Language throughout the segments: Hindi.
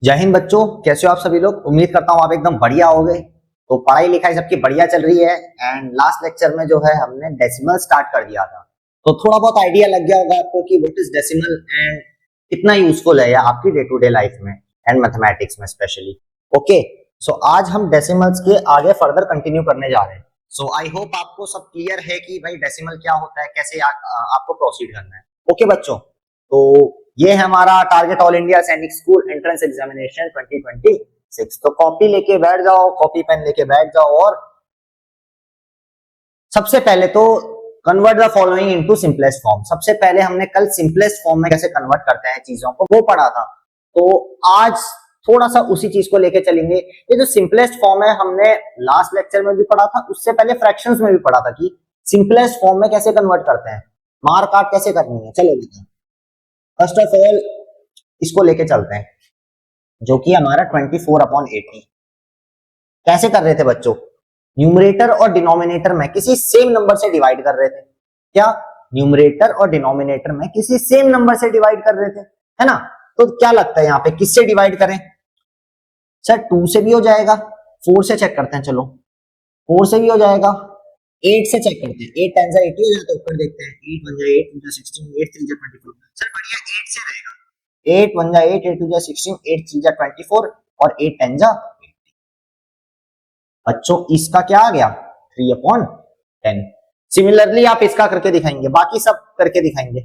जय हिंद बच्चों, कैसे हो आप सभी लोग। उम्मीद करता हूँ आप एकदम बढ़िया हो गए। तो पढ़ाई लिखाई सबकी बढ़िया चल रही है। एंड लास्ट लेक्चर में जो है हमने डेसिमल स्टार्ट कर दिया था, तो थोड़ा बहुत आइडिया लग गया होगा आपको कि व्हाट इज डेसिमल एंड कितना यूजफुल है या आपकी डे टू डे लाइफ में एंड मैथमेटिक्स में स्पेशली। ओके, सो आज हम डेसिमल्स के आगे फर्दर कंटिन्यू करने जा रहे हैं। सो आई होप आपको सब क्लियर है कि भाई डेसिमल क्या होता है, कैसे आपको प्रोसीड करना है। ओके बच्चों, तो ये है हमारा टारगेट ऑल इंडिया सैनिक स्कूल एंट्रेंस एग्जामिनेशन 2026। तो कॉपी लेके बैठ जाओ, कॉपी पेन लेके बैठ जाओ और सबसे पहले तो convert the following into simplest form. सबसे पहले हमने कल सिंपलेस्ट फॉर्म में कैसे कन्वर्ट करते हैं चीजों को वो पढ़ा था, तो आज थोड़ा सा उसी चीज को लेके चलेंगे। ये जो सिंपलेस्ट फॉर्म है हमने लास्ट लेक्चर में भी पढ़ा था, उससे पहले फ्रैक्शंस में भी पढ़ा था कि सिंपलेस्ट फॉर्म में कैसे कन्वर्ट करते हैं, मार काट कैसे करनी है। चलो देखिए, फर्स्ट ऑफ ऑल इसको लेके चलते हैं जो कि हमारा 24/80 कैसे कर रहे थे बच्चों। न्यूमरेटर और डिनोमिनेटर में किसी सेम नंबर से डिवाइड कर रहे थे। क्या न्यूमरेटर और डिनोमिनेटर में किसी सेम नंबर से डिवाइड कर रहे थे, है ना। तो क्या लगता है यहाँ पे किससे डिवाइड करें। सर 2 से भी हो जाएगा, 4 से चेक करते हैं। चलो 4 से भी हो जाएगा, 8 से चेक करते हैं। 8 टाइम्स 80 हो जाता है, ऊपर देखते हैं। 8 1 जा 8 2 जा 16 8 3 जा 24। सर बढ़िया 8 से रहेगा। 8 1 जा 8 8 2 जा 16 8 3 जा 24 और 8 10 जा 80। बच्चों इसका क्या आ गया 3/10। सिमिलरली आप इसका करके दिखाएंगे, बाकी सब करके दिखाएंगे।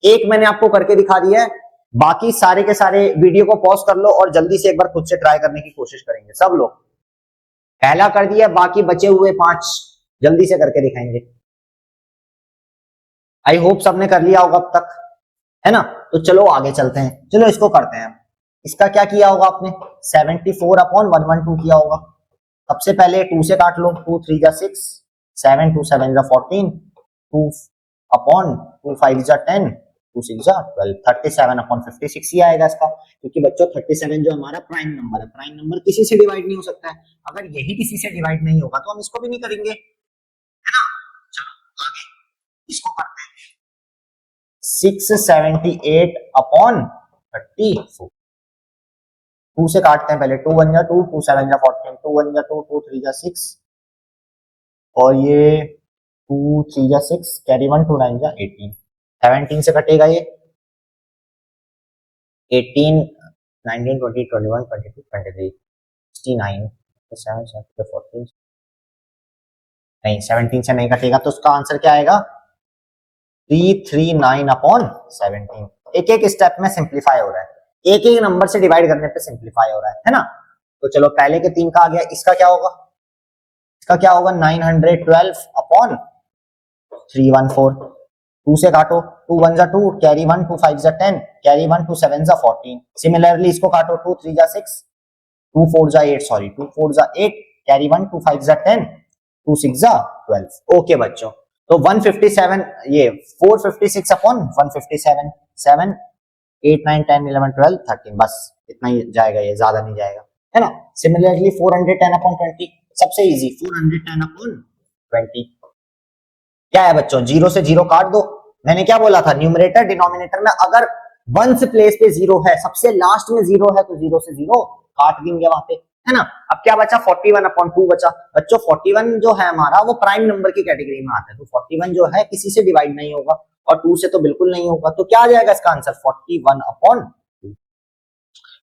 एक मैंने आपको करके दिखा दिया है, बाकी सारे के सारे वीडियो को पॉज कर लो और जल्दी से एक बार खुद से ट्राई करने की कोशिश करेंगे सब लोग। पहला कर दिया, बाकी बचे हुए 5 जल्दी से करके दिखाएंगे। आई होप सबने कर लिया होगा अब तक, है ना। तो चलो आगे चलते हैं, चलो इसको करते हैं। इसका क्या किया होगा आपने, 74/112 किया होगा। सबसे पहले 2 से काट लो, 2 3 जा 6, 7 2 7 जा 14, 2/2 5 जा 10, 2 6 जा 12, 37/56 ही आएगा इसका। क्योंकि बच्चों 37 जो हमारा प्राइम नंबर है, प्राइम नंबर किसी से डिवाइड नहीं हो सकता है। अगर यही किसी से डिवाइड नहीं होगा तो हम इसको भी नहीं करेंगे, है ना। चलो आगे इसको करते हैं। 678/34। 2 से काटते हैं पहले, 2 1 जा 2 2 7 जा 14, 2 1 जा 2 2 3 जा 6 और ये 2 3 जा 6, कैरी 1 2 9 जा 18। 17 से कटेगा ये 18 19 20 21 22 23 69 7 7 14 नहीं, 17 से नहीं कटेगा तो उसका आंसर क्या आएगा 339/17। एक एक स्टेप में सिंप्लीफाई हो रहा है, एक एक नंबर से डिवाइड करने पे सिंप्लीफाई हो रहा है ना। तो चलो पहले के 3 का आ गया, इसका क्या होगा, इसका क्या होगा 912/314। 2 से काटो, 2 1 जा 2, कैरी 1 2 5 जा 10, कैरी 1 2 7 जा 14। सिमिलरली इसको काटो, 2 3 जा 6, 2 4 जा 8, सॉरी 2 4 जा 8, कैरी 1 2 5 जा 10, 2 6 जा 12। ओके बच्चों, तो 157 ये 456/157, 7 8 9 10 11 12 13, बस इतना ही जाएगा, ये ज्यादा नहीं जाएगा, है ना। सिमिलरली 410/20 सबसे इजी, 410/20 क्या है बच्चों, 0 से 0 काट दो। मैंने क्या बोला था, न्यूमरेटर डिनोमिनेटर में अगर वंस प्लेस पे 0 है, सबसे लास्ट में 0 है, तो 0 से 0 काट देंगे वहां पे, है ना। अब क्या बचा 41/2 बचा। बच्चों 41 जो है हमारा वो प्राइम नंबर की कैटेगरी में आता है, तो 41 जो है किसी से डिवाइड नहीं होगा और 2 से तो बिल्कुल नहीं होगा। तो क्या आ जाएगा इसका आंसर 41/2,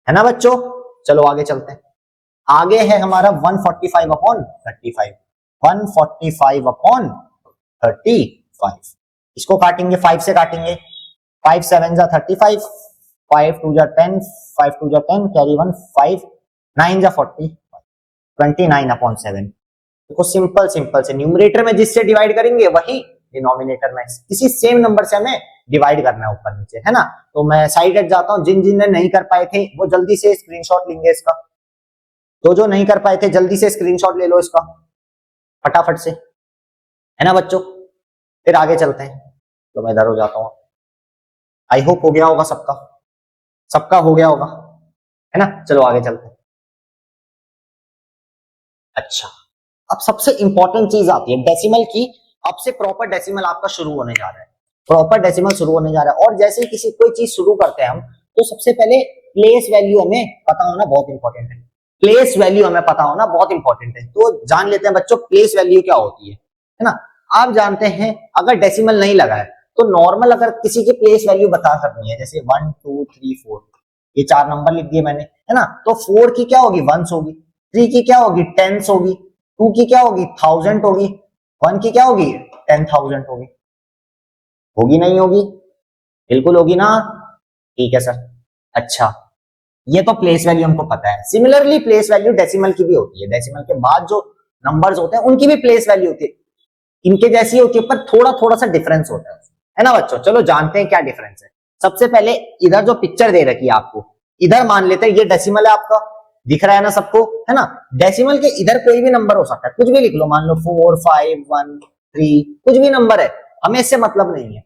है ना बच्चों। चलो आगे चलते हैं। आगे है हमारा 145/35, 145/35। इसको काटेंगे, 5 से काटेंगे, 5 7 जा 35, 5 2 जा 10, 5 2 जा 10, कैरी 1 5 9 जा 40, 29/7। देखो सिंपल सिंपल से न्यूमरेटर में जिससे डिवाइड करेंगे वही डिनोमिनेटर में किसी सेम नंबर से हमें डिवाइड करना है, ऊपर नीचे, है ना। तो मैं साइड हट जाता हूं, जिन जिन ने नहीं कर पाए थे वो जल्दी से स्क्रीनशॉट लेंगे इसका। तो जो नहीं कर पाए थे जल्दी से स्क्रीनशॉट ले लो इसका फटाफट से, है ना बच्चों। फिर आगे चलते हैं, तो मैं इधर हो जाता हूं। आई होप हो गया होगा सबका, सबका हो गया होगा, है ना। चलो आगे चलते हैं। अच्छा, अब सबसे इंपॉर्टेंट चीज आती है डेसिमल की। अब से प्रॉपर डेसिमल आपका शुरू होने जा रहा है, प्रॉपर डेसिमल शुरू होने जा रहा है। और जैसे ही किसी कोई चीज शुरू करते हैं हम, तो सबसे पहले प्लेस वैल्यू हमें पता होना बहुत इंपॉर्टेंट है। प्लेस वैल्यू हमें पता होना बहुत इंपॉर्टेंट है। तो जान लेते हैं बच्चों प्लेस वैल्यू क्या होती है ना। आप जानते हैं अगर डेसिमल नहीं लगा है तो नॉर्मल अगर किसी की प्लेस वैल्यू बता करनी है, जैसे 1 2 3 4, ये 4 नंबर लिख दिए मैंने, है ना। तो 4 की क्या होगी, वंस होगी। 3 की क्या होगी, टेंस होगी। 2 की क्या होगी, थाउजेंड होगी। 1 की क्या होगी, 10,000 होगी। होगी नहीं होगी, बिल्कुल होगी ना। ठीक है सर। अच्छा, ये तो प्लेस वैल्यू हमको पता है। सिमिलरली प्लेस वैल्यू डेसिमल की भी होती है। डेसिमल के बाद जो नंबर्स होते हैं उनकी भी प्लेस वैल्यू होती है, इनके जैसी होती है, पर थोड़ा थोड़ा सा डिफरेंस होता है ना बच्चों। चलो जानते हैं क्या डिफरेंस है। सबसे पहले इधर जो पिक्चर दे रखी है आपको, इधर मान लेते हैं ये डेसिमल है आपका, दिख रहा है ना सबको, है ना। डेसिमल के इधर कोई भी नंबर हो सकता है, कुछ भी लिख लो, मान लो 4 5 1 3, कुछ भी नंबर है, हमें इससे मतलब नहीं है।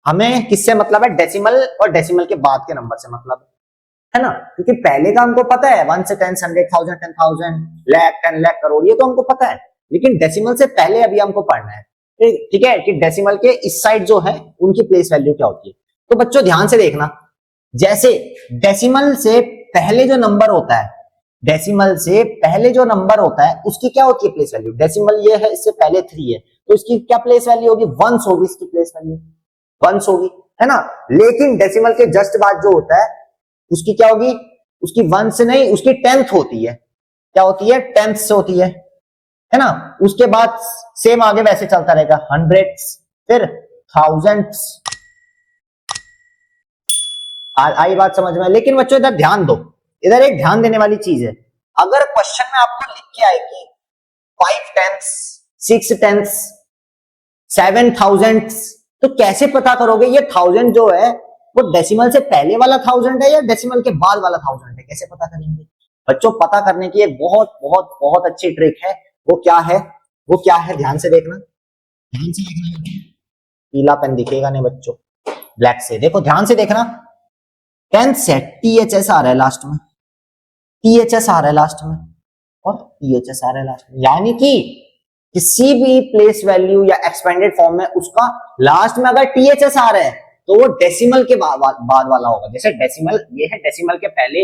हमें किससे मतलब है, डेसिमल और डेसिमल के बाद के नंबर से मतलब है ना। क्योंकि पहले का हमको पता है 1 से 10, 100,000, 10,000, लाख, 10 लाख, करोड़, ये तो हमको पता है। लेकिन डेसिमल से पहले अभी हमको पढ़ना है, ठीक है, कि डेसिमल के इस साइड जो है उनकी प्लेस वैल्यू क्या होती है। तो बच्चों ध्यान से देखना, जैसे डेसिमल से पहले जो नंबर होता है, डेसिमल से पहले जो नंबर होता है उसकी क्या होती है प्लेस वैल्यू। डेसिमल ये है, इससे पहले 3 है, तो इसकी क्या प्लेस वैल्यू होगी, वंस होगी। इसकी प्लेस वैल्यू वंस होगी, है ना। लेकिन डेसिमल के जस्ट बाद जो होता है उसकी क्या होगी, उसकी वन से नहीं, उसकी 10th होती है। क्या होती है, 10th से होती है ना। उसके बाद सेम आगे वैसे चलता रहेगा, हंड्रेड्स, फिर थाउजेंड्स। आई बात समझ में। लेकिन बच्चों इधर ध्यान दो, इधर एक ध्यान देने वाली चीज है। अगर क्वेश्चन में आपको लिख के आए कि 5 10ths, 6 10ths, 7 थाउजेंड्स, तो कैसे पता करोगे ये 1000 जो है वो डेसिमल से पहले वाला 1000 है या डेसिमल के बाद वाला 1000 है, कैसे पता करेंगे बच्चों। पता करने की एक बहुत बहुत बहुत अच्छी ट्रिक है। वो क्या है, वो क्या है, ध्यान से देखना, ध्यान से देखना। पीला पेन दिखेगा नहीं बच्चों, ब्लैक से देखो, ध्यान से देखना। 10 से THS आ रहा है लास्ट में, THS आ रहा है लास्ट में, और THS आ रहा है लास्ट में, यानी कि किसी भी प्लेस वैल्यू या एक्सपेंडेड फॉर्म में उसका लास्ट में अगर THS आ रहा है तो वो डेसिमल के बाद वाला होगा। जैसे डेसिमल ये है, डेसिमल के पहले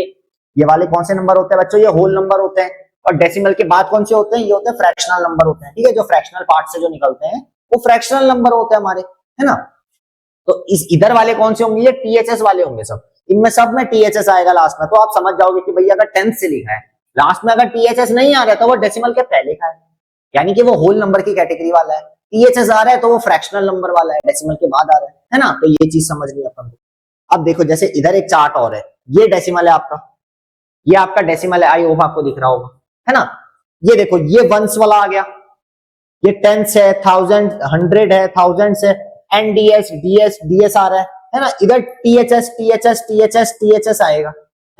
ये वाले कौन से नंबर होते हैं बच्चों, ये होल नंबर होते हैं। और डेसिमल के बाद कौन से होते हैं, ये होते हैं फ्रैक्शनल नंबर होते हैं, ठीक है। जो फ्रैक्शनल पार्ट से जो निकलते हैं वो फ्रैक्शनल नंबर होते हैं हमारे, है ना। तो इस इधर वाले कौन से होंगे, ये THS वाले होंगे सब। इनमें सब में THS आएगा लास्ट में, तो आप समझ जाओगे कि भैया अगर 10th से लिखा है लास्ट में अगर THS नहीं आ रहा है तो वो डेसिमल के पहले का है, यानी कि वो होल नंबर की कैटेगरी वाला है। THS आ रहा है तो वो फ्रैक्शनल नंबर वाला है, डेसिमल के बाद आ रहा है ना। तो ये चीज समझ ली अपन को। अब देखो जैसे इधर एक चार्ट और है, ये डेसिमल है आपका, ये आपका डेसिमल है, आई होप आपको दिख रहा होगा, है ना। ये देखो ये वंस वाला आ गया, ये टेंस है, थाउजेंड, हंड्रेड है, थाउजेंड्स है, NDS DS DS आ रहा है ना। इधर THS THS THS THS आएगा,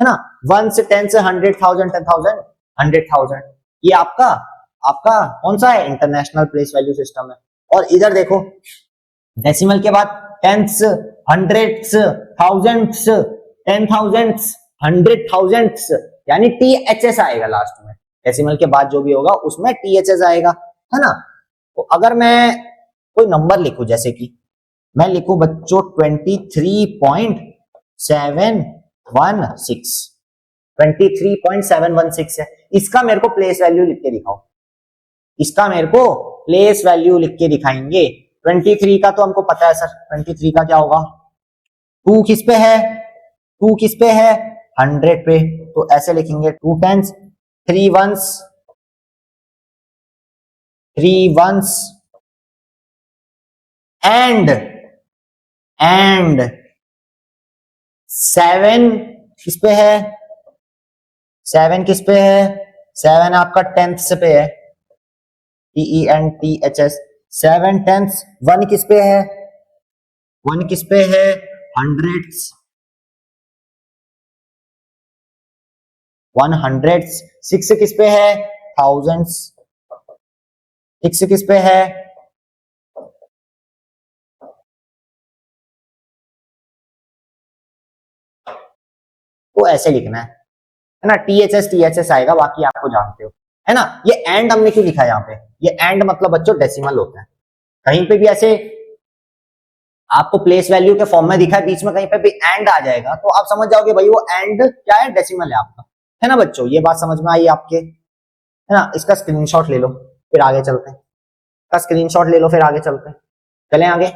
है ना। 1 से 10 से 100,000, 10,000, 100,000, ये आपका आपका कौन सा है, इंटरनेशनल प्लेस वैल्यू सिस्टम है। और इधर देखो डेसिमल के बाद tense, hundreds, thousands, 10,000s, 100,000s, यानी THS आएगा लास्ट में। डेसिमल के बाद जो भी होगा उसमें THS आएगा, है ना। तो अगर मैं कोई नंबर लिखूं, जैसे कि मैं लिखूं बच्चों 23.716, 23.716 है, इसका मेरे को प्लेस वैल्यू लिख के दिखाओ, इसका मेरे को प्लेस वैल्यू लिख के दिखाएंगे। 23 का तो हमको पता है सर, 23 का क्या होगा, 2 किस पे है, 2 किस पे है, 100 पे, तो ऐसे लिखेंगे 2 10s, 3 1s, 3 1s, एंड 7 किस पे है, 7 किस पे है, 7 आपका 10th पे है, TENTHS, 7 10ths। 1 किस पे है, 1 किस पे है, हंड्रेड्स, 100s। 6 किस पे है, थाउजेंड्स, 6 किस पे है, तो ऐसे लिखना है ना। THS THS आएगा, बाकी आपको जानते हो, है ना। ये एंड हमने क्यों लिखा है यहाँ पे, ये एंड मतलब बच्चों डेसिमल होता है। कहीं पे भी ऐसे आपको प्लेस वैल्यू के फॉर्म में दिखा है, बीच में कहीं पे भी एंड आ जाएगा तो आप समझ जाओगे भाई वो एंड क्या है, डेसिमल है आपका, है ना बच्चों। ये बात समझ में आई आपके, है ना। इसका स्क्रीनशॉट ले लो फिर आगे चलते हैं, इसका स्क्रीनशॉट ले लो फिर आगे चलते हैं, चलें आगे,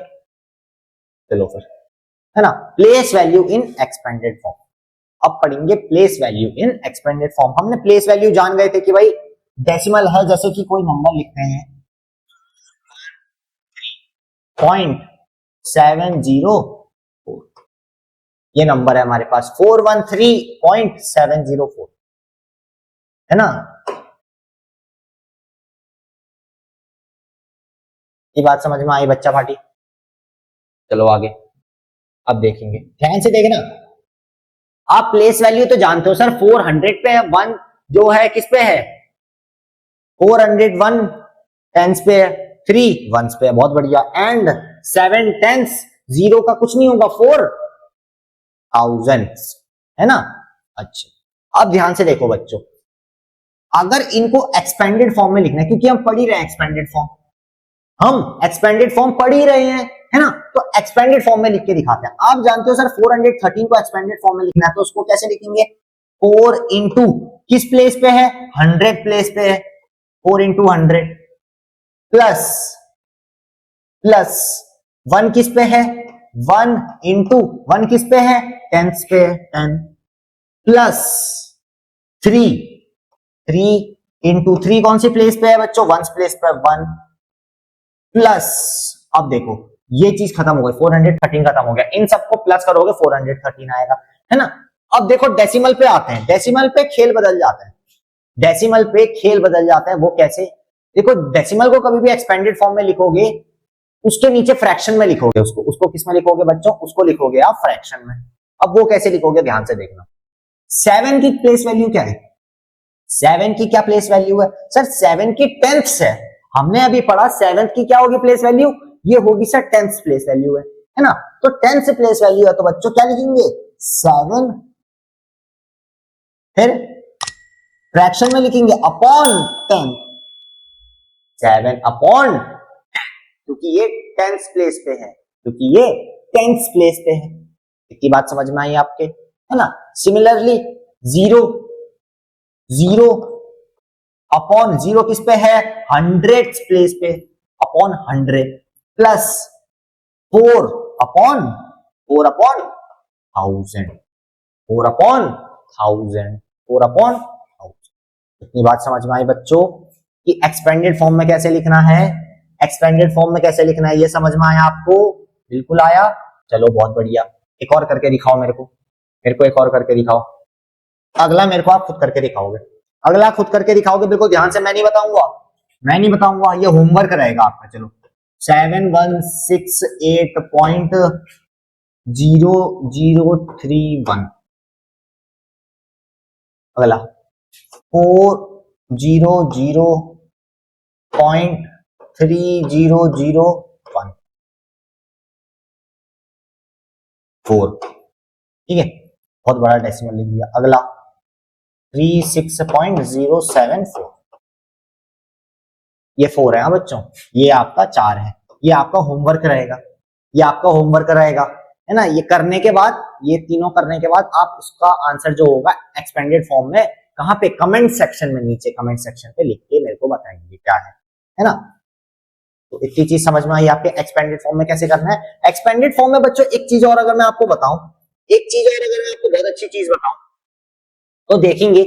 चलो फिर, है ना। Place value in expanded form, अब पढ़ेंगे place value in expanded form. हमने प्लेस वैल्यू जान गए थे कि भाई डेसिमल है, जैसे कि कोई नंबर लिखते हैं 0.704, ये नंबर है हमारे पास 413.704, है ना। ये बात समझ में आई बच्चा पार्टी, चलो आगे अब देखेंगे, ध्यान से देखना। आप प्लेस वैल्यू तो जानते हो सर, 400 पे है, 1 जो है किस पे है, 401 टेंस पे है, 3 वंस पे है, बहुत बढ़िया, एंड 7 टेंस, 0 का कुछ नहीं होगा, 4 थाउजेंड्स, है ना। अच्छा अब ध्यान से देखो बच्चों, अगर इनको एक्सपेंडेड फॉर्म में लिखना है, क्योंकि हम पढ़ ही रहे हैं एक्सपेंडेड फॉर्म, हम एक्सपेंडेड फॉर्म पढ़ ही रहे हैं, है ना, तो एक्सपेंडेड फॉर्म में लिख के दिखाते हैं। आप जानते हो सर 413 को एक्सपेंडेड फॉर्म में लिखना है तो उसको कैसे लिखेंगे, 4 इंटू किस प्लेस पे है, 100 प्लेस पे है, 4 इंटू 100 प्लस 1 किस पे है, 1 इंटू 1 किस पे है, टेंस पे है, 10 प्लस 3 इंटू 3 कौन सी प्लेस पे है बच्चों, वंस प्लेस पे, 1 प्लस, अब देखो ये चीज खत्म हो गई, 413 खत्म हो गया, इन सबको प्लस करोगे 413 आएगा, है ना। अब देखो डेसिमल पे आते हैं, डेसिमल पे खेल बदल जाता है, डेसिमल पे खेल बदल जाता है, वो कैसे, देखो डेसिमल को कभी भी एक्सपेंडेड फॉर्म में लिखोगे उसके नीचे फ्रैक्शन में लिखोगे, उसको किस में लिखोगे बच्चों, उसको लिखोगे आप फ्रैक्शन में। अब वो कैसे लिखोगे ध्यान से देखना, 7 की प्लेस वैल्यू क्या है, 7 की क्या प्लेस वैल्यू है सर, 7 की टेंथ है, हमने अभी पढ़ा 7 की क्या होगी प्लेस वैल्यू, ये होगी सर 10th प्लेस वैल्यू है ना। तो 10th प्लेस वैल्यू है तो बच्चों क्या लिखेंगे, 7 फिर फ्रैक्शन में लिखेंगे अपॉन 10, 7 अपॉन, क्योंकि ये 10th प्लेस पे है, क्योंकि ये 10th प्लेस पे है, इतनी बात समझ में आई आपके, है ना। सिमिलरली 0 अपॉन 0 किस पे है, 100th प्लेस पे, upon 100 plus 4 upon 1000, 4 upon 1000, 4 upon 1000। इतनी बात समझ में आई बच्चों कि एक्सपेंडेड फॉर्म में कैसे लिखना है, एक्सपेंडेड फॉर्म में कैसे लिखना है, ये समझ में आया आपको, बिल्कुल आया, चलो बहुत बढ़िया। एक और करके दिखाओ मेरे को एक और करके दिखाओ, अगला मेरे को आप खुद करके दिखाओगे, अगला खुद करके दिखाओगे, बिल्कुल ध्यान से, मैं नहीं बताऊंगा, ये होमवर्क रहेगा आपका। चलो 7168.0031, अगला 400.3001, 4, ठीक है, बहुत बड़ा डेसिमल लिख दिया। अगला 36.074, ये 4 है बच्चों, ये आपका 4 है, ये आपका होमवर्क रहेगा, है ना। ये करने के बाद, ये तीनों करने के बाद आप उसका आंसर जो होगा एक्सपेंडेड फॉर्म में, कहां पे, कमेंट सेक्शन में, नीचे कमेंट सेक्शन पे लिख के मेरे को बताएंगे क्या है ना। तो इतनी चीज समझ में आई आपके, एक्सपेंडेड फॉर्म में कैसे करना है। एक्सपेंडेड फॉर्म में बच्चों एक चीज और अगर मैं आपको बताऊं, बहुत अच्छी चीज बताऊं तो देखेंगे,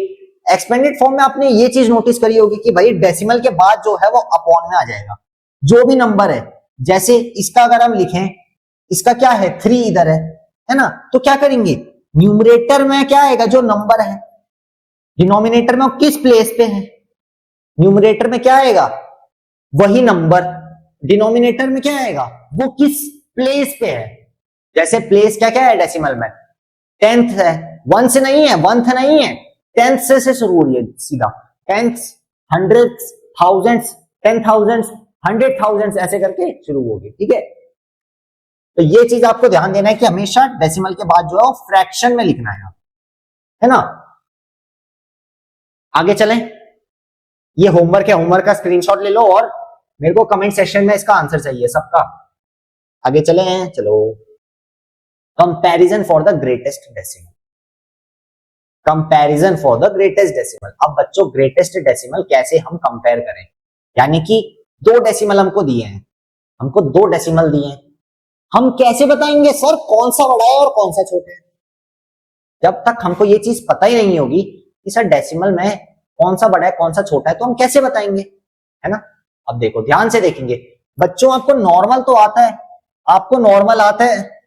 एक्सपेंडेड फॉर्म में आपने ये चीज नोटिस करी होगी कि भाई डेसिमल के बाद जो है वो अपॉन में आ जाएगा, जो भी नंबर है, जैसे इसका अगर हम लिखें, इसका क्या है 3 इधर है ना, तो क्या करेंगे, न्यूमरेटर में क्या आएगा, जो नंबर है, डिनोमिनेटर में किस प्लेस पे है, न्यूमरेटर में क्या आएगा, वही नंबर, डिनोमिनेटर में क्या आएगा, वो किस प्लेस पे है, जैसे प्लेस क्या क्या है डेसिमल में, 10th है, 1 से नहीं है, 1th नहीं है, 10th से शुरू हो रही है सीधा, 10th, 100th, 1000th, 10,000, 100,000 ऐसे करके शुरू होगी, ठीक है। तो ये चीज आपको ध्यान देना है कि हमेशा डेसिमल के बाद जो है फ्रैक्शन में लिखना है ना। आगे चलें, ये होमवर्क है, होमवर्क का स्क्रीनशॉट ले लो और मेरे को कमेंट सेक्शन में इसका आंसर चाहिए सबका। आगे चले हैं, चलो। Comparison for the greatest decimal, comparison for the greatest decimal. अब बच्चों ग्रेटेस्ट डेसिमल कैसे हम कंपेयर करें, यानी कि दो डेसिमल हमको दिए हैं, हमको दो डेसिमल दिए हैं, हम कैसे बताएंगे सर कौन सा बड़ा है और कौन सा छोटा है? जब तक हमको ये चीज पता ही नहीं होगी कि सर डेसिमल में कौन सा बड़ा है कौन सा छोटा है, तो हम कैसे बताएंगे, है ना। अब देखो ध्यान से देखेंगे बच्चों, आपको नॉर्मल तो आता है, आपको नॉर्मल आता है,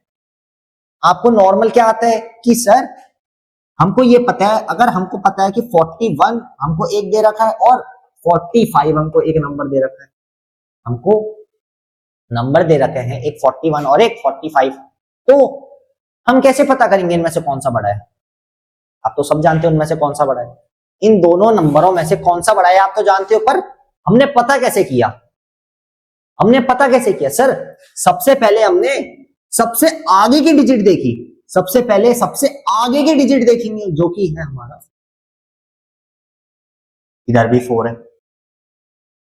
आपको नॉर्मल क्या आता है कि सर हमको ये पता है, अगर हमको पता है कि 41 हमको एक दे रखा है और 45 हमको एक नंबर दे रखा है, हमको नंबर दे रखे हैं एक 41 और एक 45, तो हम कैसे पता करेंगे इनमें से कौन सा बड़ा है? आप तो सब जानते हो इनमें से कौन सा बड़ा है, इन दोनों नंबरों में से कौन सा बड़ा है आप तो जानते हो, पर हमने पता कैसे किया? हमने पता कैसे किया सर? सबसे पहले हमने सबसे आगे की डिजिट देखी, सबसे पहले सबसे आगे की डिजिट देखेंगे जो कि है हमारा, इधर भी 4 है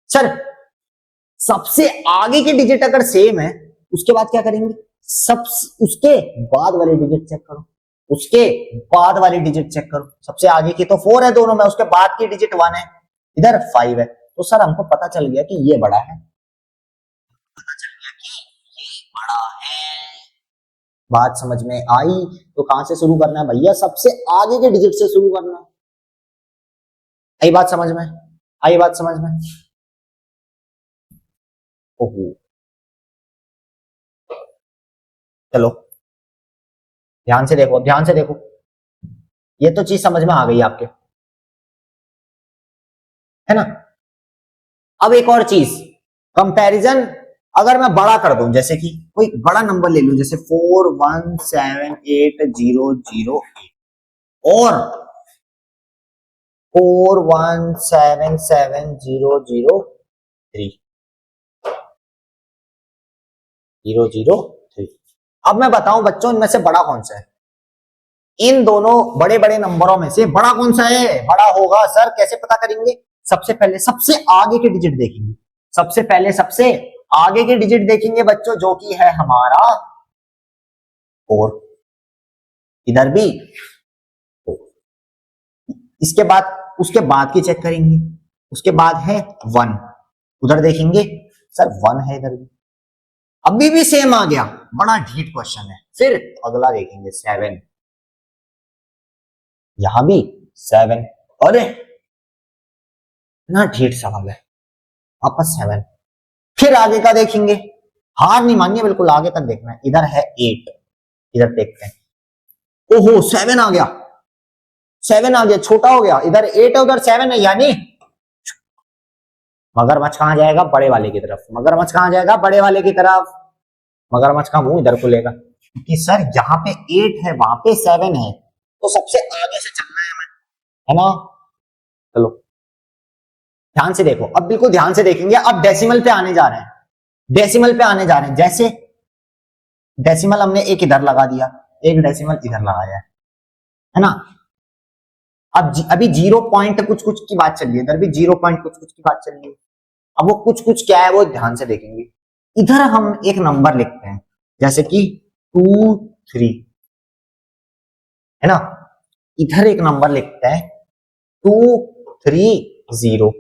सर। सबसे आगे की डिजिट अगर सेम है उसके बाद क्या करेंगे? सब उसके बाद वाली डिजिट चेक करो, उसके बाद वाली डिजिट चेक करो। सबसे आगे की तो 4 है दोनों में, उसके बाद की डिजिट 1 है, इधर 5 है, तो सर हमको पता चल गया कि ये बड़ा है, पता चल गया कि ये बड़ा है। बात समझ में आई? तो कहां से शुरू करना है भैया? सबसे आगे के डिजिट से शुरू करना है। आई बात समझ में? आई बात समझ में? ओहो, चलो ध्यान से देखो, ध्यान से देखो, ये तो चीज समझ में आ गई आपके, है ना। अब एक और चीज, कंपैरिजन अगर मैं बड़ा कर दूं, जैसे कि कोई बड़ा नंबर ले लूं, जैसे 41780008 और 4177003003। अब मैं बताऊं बच्चों इनमें से बड़ा कौन सा है? इन दोनों बड़े बड़े नंबरों में से बड़ा कौन सा है? बड़ा होगा सर, कैसे पता करेंगे? सबसे पहले सबसे आगे के डिजिट देखेंगे, सबसे पहले सबसे आगे के डिजिट देखेंगे बच्चों, जो कि है हमारा 4, इधर भी 4। इसके बाद उसके बाद की चेक करेंगे, उसके बाद है 1, उधर देखेंगे सर 1 है इधर भी, अभी भी सेम आ गया, बड़ा ढीठ क्वेश्चन है। फिर अगला देखेंगे 7, यहां भी 7, अरे इतना ढीठ सवाल है, वापस 7। फिर आगे का देखेंगे, हार नहीं मानिए, बिल्कुल आगे तक देखना है। इधर है 8, इधर देखते हैं, ओहो 7 आ गया, 7 आ गया, छोटा हो गया, इधर 8 है उधर 7 है, यानी मगरमच्छ कहां जाएगा? बड़े वाले की तरफ। मगरमच्छ कहां जाएगा? बड़े वाले की तरफ। मगरमच्छ का मुंह इधर खुलेगा, क्योंकि सर यहाँ पे 8 है वहां पे 7 है, तो सबसे आगे से चलना है हमें, है ना। चलो ध्यान से देखो, अब बिल्कुल ध्यान से देखेंगे। अब डेसिमल पे आने जा रहे हैं, डेसिमल पे आने जा रहे हैं। जैसे डेसिमल हमने एक इधर लगा दिया, एक डेसिमल इधर लगाया है ना। अब अभी 0 पॉइंट कुछ कुछ की बात चल रही है, इधर भी 0 पॉइंट कुछ कुछ की बात चल रही है। अब वो कुछ कुछ क्या है वो ध्यान से देखेंगे। इधर हम एक नंबर लिखते हैं, जैसे कि 2 3, है ना। इधर एक नंबर लिखते हैं 2 3 0,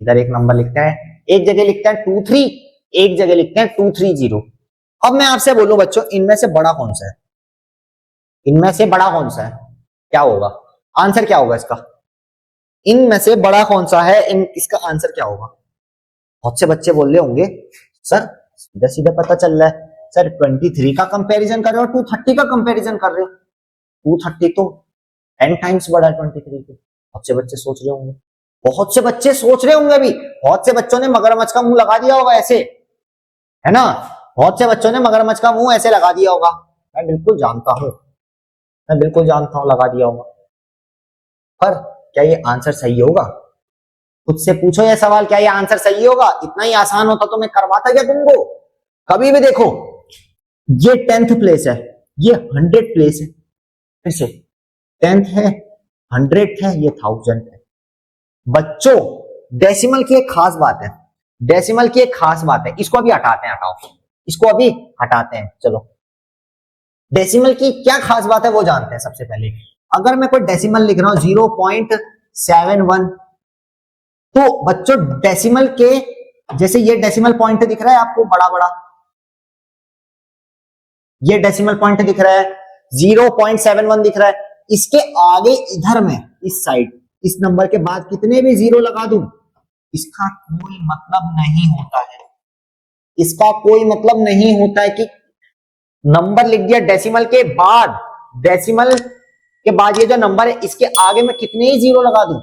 इधर एक नंबर लिखते हैं, एक जगह लिखते हैं 2 3, एक जगह लिखते हैं 2 3 0। अब मैं आपसे बोलूं बच्चों, इनमें से बड़ा कौन सा है? इनमें से बड़ा कौन सा है? क्या होगा आंसर? क्या होगा इसका? इनमें से बड़ा कौन सा है? इसका आंसर क्या होगा? बहुत से बच्चे बोल रहे होंगे सर सीधा सीधा पता चल रहा है सर, 23 का कंपैरिजन कर रहे हो 230 का कंपैरिजन कर रहे हो, 230 तो 10 टाइम्स बड़ा है 23 के। बहुत से बच्चे सोच रहे होंगे, बहुत से बच्चे सोच रहे होंगे, अभी बहुत से बच्चों ने मगरमच्छ का मुंह लगा दिया होगा ऐसे, है ना। बहुत से बच्चों ने मगरमच्छ का मुंह ऐसे लगा दिया होगा, मैं बिल्कुल जानता हूं, मैं बिल्कुल जानता हूं लगा दिया होगा, पर क्या ये आंसर सही होगा? खुद से पूछो ये सवाल, क्या ये आंसर सही होगा? इतना ही आसान होता तो मैं करवाता क्या तुमको? कभी भी देखो, ये 10th प्लेस है, ये 100 प्लेस है, फिर से 10th है, 100 है, ये 1000 है। बच्चों डेसिमल की एक खास बात है, डेसिमल की एक खास बात है, इसको अभी हटाते हैं, हटाओ इसको अभी हटाते हैं। चलो डेसिमल की क्या खास बात है वो जानते हैं। सबसे पहले अगर मैं कोई डेसिमल लिख रहा हूं 0.71, तो बच्चों डेसिमल के जैसे ये डेसिमल पॉइंट दिख रहा है आपको बड़ा बड़ा, ये डेसिमल पॉइंट दिख रहा है, 0.71 दिख रहा है, इसके आगे इधर में इस साइड इस नंबर के बाद कितने भी जीरो लगा दूं इसका कोई मतलब नहीं होता है। इसका कोई मतलब नहीं होता है कि नंबर लिख दिया डेसिमल के बाद, डेसिमल के बाद ये जो नंबर है इसके आगे मैं कितने ही जीरो लगा दूं,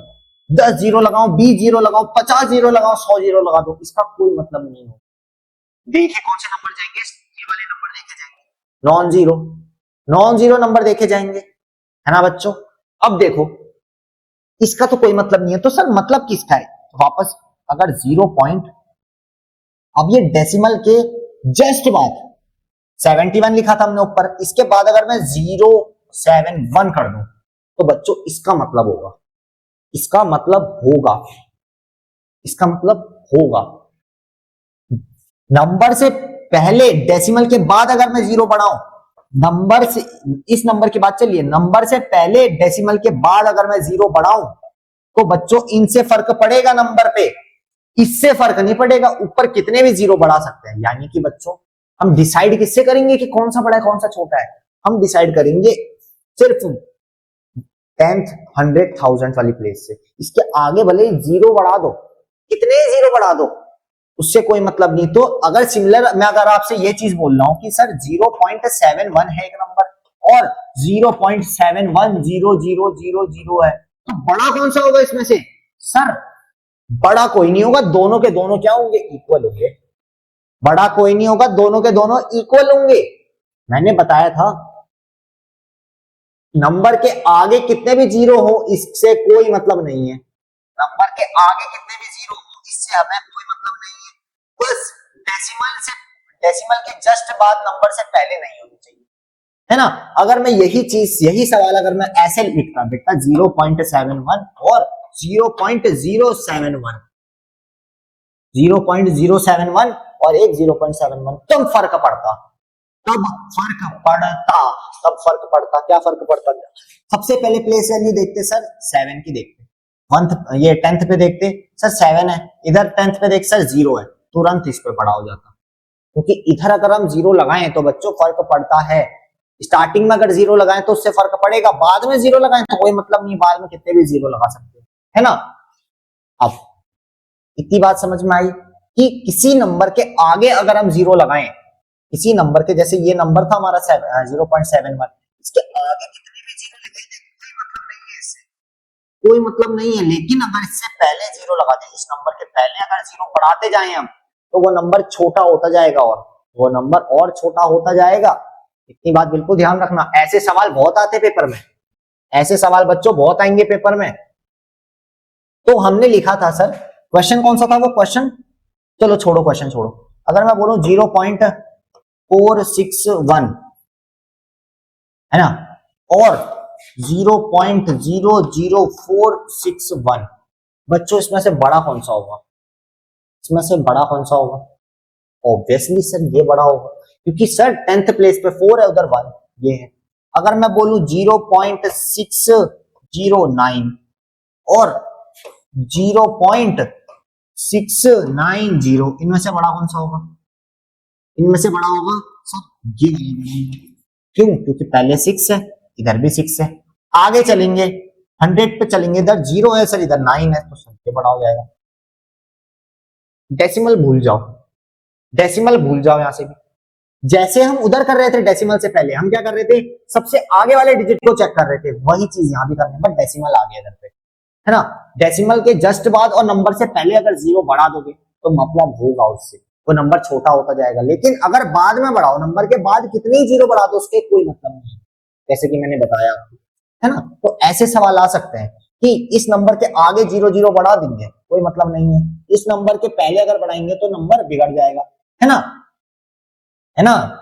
10 जीरो लगाऊं, 20 जीरो लगाऊं, 50 जीरो लगाऊं, 100 जीरो लगा दूं, इसका कोई मतलब नहीं हो। देखिए कौन से नंबर जाएंगे, ये वाले नंबर देखे जाएंगे, non zero, non zero number देखे जाएंगे, है ना बच्चों। अब देखो इसका तो कोई मतलब नहीं है, तो सर मतलब किसका है, वापस अगर 0 पॉइंट, अब ये डेसिमल के जस्ट बाद 71 लिखा था हमने ऊपर, इसके बाद अगर मैं 071 कर दूं तो बच्चों इसका मतलब होगा, इसका मतलब होगा, इसका मतलब होगा नंबर से पहले डेसिमल के बाद अगर मैं जीरो बढ़ाऊं, नंबर से इस नंबर की बात चलिए, नंबर से पहले डेसिमल के बाद अगर मैं जीरो बढ़ाऊं तो बच्चों इनसे फर्क पड़ेगा नंबर पे, इससे फर्क नहीं पड़ेगा, ऊपर कितने भी जीरो बढ़ा सकते हैं। यानी कि बच्चों हम डिसाइड किससे करेंगे कि कौन सा बड़ा है कौन सा छोटा है, हम डिसाइड करेंगे सिर्फ 10th 100,000 वाली प्लेस से। इसके आगे भले जीरो बढ़ा दो, कितने जीरो बढ़ा दो, उससे कोई मतलब नहीं। तो अगर सिमिलर मैं अगर आपसे ये चीज बोल रहा हूं कि सर 0.71 है एक नंबर और 0.710000 है, तो बड़ा कौन सा होगा इसमें से, सर बड़ा कोई नहीं होगा, दोनों के दोनों क्या होंगे, इक्वल होंगे। बड़ा कोई नहीं होगा, दोनों के दोनों इक्वल होंगे। मैंने बताया था नंबर के आगे कितने भी जीरो हो इससे कोई मतलब नहीं है, नंबर के आगे कितने भी जीरो हो इससे हमें कोई मतलब नहीं है, बस डेसिमल से, डेसिमल के जस्ट बाद नंबर से पहले नहीं होनी चाहिए, है ना। अगर मैं यही चीज, यही सवाल अगर मैं ऐसे लिखता बेटा 0.71 और 0.071, 0.071 और एक 0.71, तब फर्क पड़ता, तब फर्क पड़ता, तब फर्क पड़ता, क्या फर्क पड़ता। सबसे पहले प्लेस वैल्यू देखते सर 7 की देखते, 1th ये 10th पे देखते सर 7 है, इधर 10th पे देख सर 0 है, तुरंत इस पे बड़ा हो जाता, क्योंकि इधर अगर हम 0 लगाएं तो बच्चों फर्क पड़ता है। स्टार्टिंग में अगर 0 लगाएं तो उससे फर्क पड़ेगा, बाद में 0 लगाएं तो कोई मतलब नहीं, बाद में कितने भी 0 लगा सकते हैं, है ना। अब इतनी बात समझ में आई कि किसी नंबर के आगे अगर हम 0 लगाएं, किसी नंबर के, जैसे ये नंबर था हमारा 0.71, इसके आगे कितने भी जीरो लगे कोई मतलब नहीं है, इससे कोई मतलब नहीं है। लेकिन अगर इससे पहले जीरो लगा दें, इस नंबर के पहले अगर जीरो बढ़ाते जाएं हम, तो वो नंबर छोटा होता जाएगा और वो नंबर और छोटा होता जाएगा। इतनी बात बिल्कुल ध्यान रखना। ऐसे सवाल बहुत आते पेपर में, ऐसे सवाल बच्चों बहुत आएंगे पेपर में। तो हमने लिखा था सर, क्वेश्चन कौन सा था वो क्वेश्चन, चलो छोड़ो क्वेश्चन छोड़ो, अगर मैं बोलूं 0.461 है ना और 0.00461, बच्चों इसमें से बड़ा कौन सा होगा, इसमें से बड़ा कौन सा होगा, ऑब्वियसली सर ये बड़ा होगा, क्योंकि सर 10th प्लेस पे 4 है, उधर 1 ये है। अगर मैं बोलूं 0.609 और 0.690, इनमें से बड़ा कौन सा होगा, इनमें से बड़ा होगा सर ये, क्यों, क्योंकि पहले 6 है, इधर भी 6 है। आगे चलेंगे 100 पे चलेंगे, इधर 0 है सर, इधर 9 है, तो सर ये बड़ा हो जाएगा। डेसिमल भूल जाओ, डेसिमल भूल जाओ यहां से भी। जैसे हम उधर कर रहे थे डेसिमल से पहले, हम क्या कर रहे थे, सबसे आगे वाले डिजिट को चेक कर रहे थे, वही चीज यहां भी करनी है, बट डेसिमल आ गया इधर पे, है ना। डेसिमल के जस्ट बाद और नंबर से पहले अगर 0 बढ़ा दोगे तो मतलब होगा उससे, वो नंबर छोटा होता जाएगा। लेकिन अगर बाद में बढ़ाओ, नंबर के बाद कितने ही 0 बढ़ा दो उसके कोई मतलब नहीं है, जैसे कि मैंने बताया आपको, है ना। तो ऐसे सवाल आ सकते हैं कि इस नंबर के आगे 0 बढ़ा देंगे, कोई मतलब नहीं है, इस नंबर के पहले अगर बढ़ाएंगे तो नंबर बिगड़ जाएगा, है ना, है ना।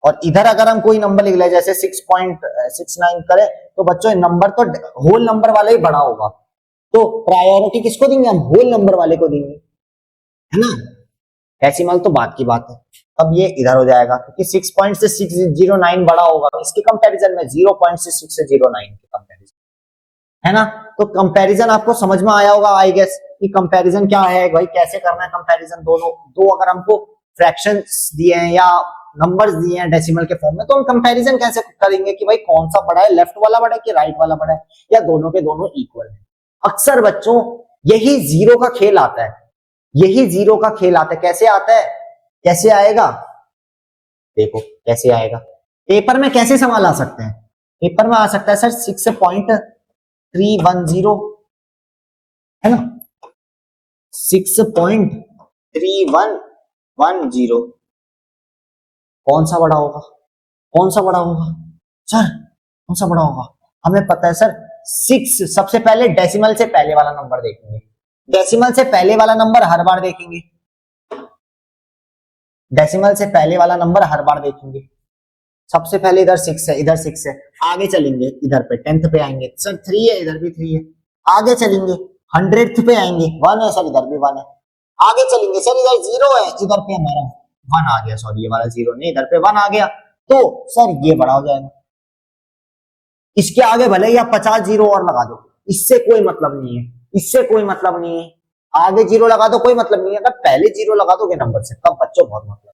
और इधर अगर हम कोई नंबर लिख ले जैसे 6.69 करें तो बच्चों नंबर तो होल नंबर वाला ही बड़ा होगा, तो प्रायोरिटी किसको देंगे हम, होल नंबर वाले को देंगे, है ना। डेसिमल तो बात की बात है, अब ये इधर हो जाएगा क्योंकि 6 पॉइंट से 609 बड़ा होगा, इसके कंपैरिजन में 0 पॉइंट से 609 के कंपैरिजन, है ना। तो कंपैरिजन आपको समझ में आया होगा आई गेस कि कंपैरिजन क्या है भाई, कैसे करना है कंपैरिजन। दोनों दो अगर हमको फ्रैक्शंस दिए हैं या नंबर्स दिए हैं डेसिमल के फॉर्म में, तो हम कंपैरिजन कैसे करेंगे कि भाई कौन सा बड़ा है, लेफ्ट वाला बड़ा है कि राइट वाला बड़ा है, या दोनों के दोनों इक्वल है। अक्सर बच्चों यही जीरो का खेल आता है, यही जीरो का खेल आता है। कैसे आता है, कैसे आएगा, देखो कैसे आएगा। पेपर में कैसे सवाल आ सकते हैं, पेपर में आ सकता है सर 6.310, है ना, 6.3110। कौन सा बड़ा होगा, कौन सा बड़ा होगा सर, कौन सा बड़ा होगा। हमें पता है सर 6, सबसे पहले डेसिमल से पहले वाला नंबर देखेंगे, डेसिमल से पहले वाला नंबर हर बार देखेंगे, डेसिमल से पहले वाला नंबर हर बार देखेंगे। सबसे पहले इधर 6 है, इधर 6 है, आगे चलेंगे इधर पे 10th पे आएंगे सर 3 है, इधर भी 3 है, आगे चलेंगे 100th पे आएंगे 1 है सर, इधर भी 1 है, आगे चलेंगे सर इधर 0 है, इधर पे हमारा 1 आ गया, सॉरी ये वाला 0 नहीं, इधर पे 1 आ गया, तो सर ये बड़ा हो जाएगा। इसके आगे भले ही आप 50 जीरो और लगा दो, इससे कोई मतलब नहीं है, इससे कोई मतलब नहीं है, आगे 0 लगा दो कोई मतलब नहीं है, अगर पहले 0 लगा दोगे नंबर से तब बच्चों बहुत मतलब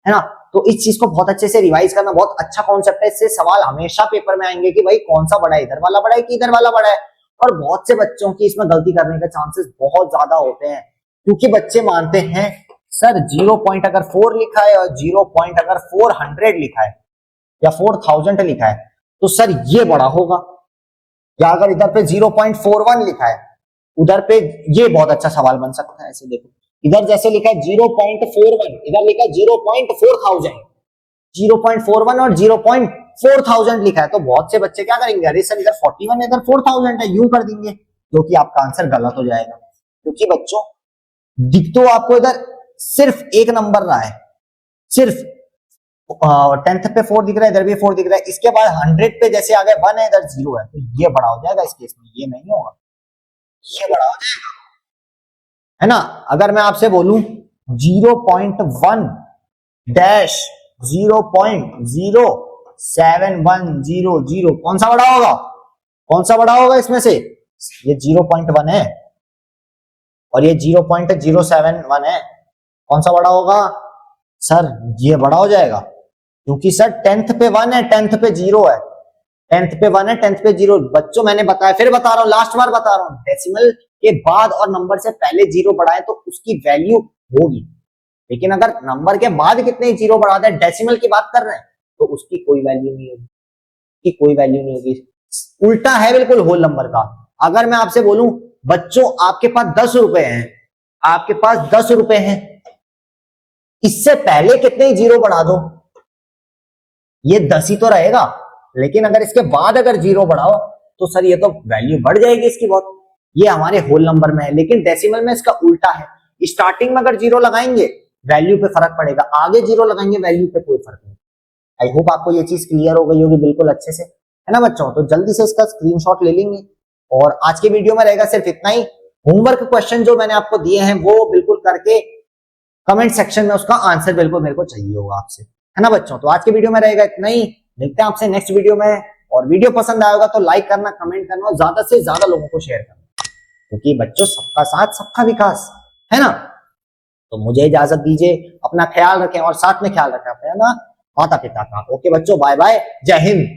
है ना। तो इस चीज को बहुत अच्छे से रिवाइज करना बहुत अच्छा कॉन्सेप्ट है, इससे सवाल हमेशा पेपर में आएंगे कि भाई कौन सा बड़ा है, इधर वाला बड़ा है कि इधर वाला बड़ा है। और बहुत से बच्चों की इसमें गलती करने के चांसेस बहुत ज्यादा होते हैं, क्योंकि बच्चे मानते हैं सर 0 पॉइंट अगर 4 लिखा है और 0 पॉइंट अगर 400 लिखा है या 4000 लिखा है तो सर ये बड़ा होगा, या अगर इधर पे 0.41 लिखा है उधर पे ये बहुत अच्छा सवाल बन सकता है। ऐसे देखो इधर जैसे लिखा है 0.41, इधर लिखा है 0.4000, 0.41 और 0.4000 लिखा है, तो बहुत से बच्चे क्या करेंगे, अरे सर इधर 41 इधर 4000 है, यूं कर देंगे, जो कि आपका आंसर गलत हो जाएगा। क्योंकि बच्चों दिख तो आपको इधर सिर्फ एक नंबर रहा है, सिर्फ 10th पे 4 दिख रहा है, इधर भी 4 दिख रहा है, इसके बाद 100 पे जैसे आ गया 1 है, इधर 0 है, तो ये बड़ा हो जाएगा इस केस में, ये नहीं होगा, ये बड़ा हो जाएगा, है ना। अगर मैं आपसे बोलूं 0.1 डैश 0.07100, कौन सा बड़ा होगा, कौन सा बड़ा होगा इसमें से, ये 0.1 है और ये 0.071 है, कौन सा बड़ा होगा सर, ये बड़ा हो जाएगा, क्योंकि सर 10th पे 1 है, 10th पे 0 है, 10th पे 1 है, 10th पे 0। बच्चों मैंने बताया, फिर बता रहा हूं, लास्ट बार बता रहा हूं, डेसिमल के बाद और नंबर से पहले 0 बढ़ाए तो उसकी वैल्यू होगी, लेकिन अगर नंबर के बाद कितने 0 बढ़ा दें, डेसिमल की बात कर रहे हैं, तो उसकी कोई वैल्यू नहीं होगी, उसकी कोई वैल्यू नहीं होगी। उल्टा है बिल्कुल होल नंबर का। अगर मैं आपसे बोलूं बच्चों आपके पास 10 रुपए हैं, आपके पास 10 रुपए हैं, इससे पहले कितने 0 बढ़ा दो, ये 10 ही तो रहेगा, लेकिन अगर इसके बाद अगर 0 बढ़ाओ तो सर ये तो वैल्यू बढ़ जाएगी इसकी बहुत। ये हमारे होल नंबर में है, लेकिन डेसिमल में इसका उल्टा है, स्टार्टिंग में अगर 0 लगाएंगे वैल्यू पे फर्क पड़ेगा, आगे 0 लगाएंगे वैल्यू पे कोई फर्क नहीं। आई होप आपको ये चीज क्लियर हो गई होगी बिल्कुल अच्छे से, है ना बच्चों। तो जल्दी से इसका स्क्रीनशॉट ले लेंगे, और आज के वीडियो में रहेगा सिर्फ इतना ही। होमवर्क क्वेश्चन जो मैंने आपको दिए हैं वो बिल्कुल करके कमेंट सेक्शन में उसका आंसर बिल्कुल मेरे को चाहिए होगा आपसे, है ना बच्चों। तो आज के वीडियो में रहेगा इतना ही, मिलते हैं आपसे नेक्स्ट वीडियो में। और वीडियो पसंद आएगा तो लाइक करना, कमेंट करना और ज्यादा से ज्यादा लोगों को शेयर करना, क्योंकि बच्चों सबका साथ सबका विकास, है ना। तो मुझे इजाजत दीजिए, अपना ख्याल रखें और साथ में ख्याल रखें अपने ना माता पिता का। ओके बच्चों, बाय बाय, जय हिंद।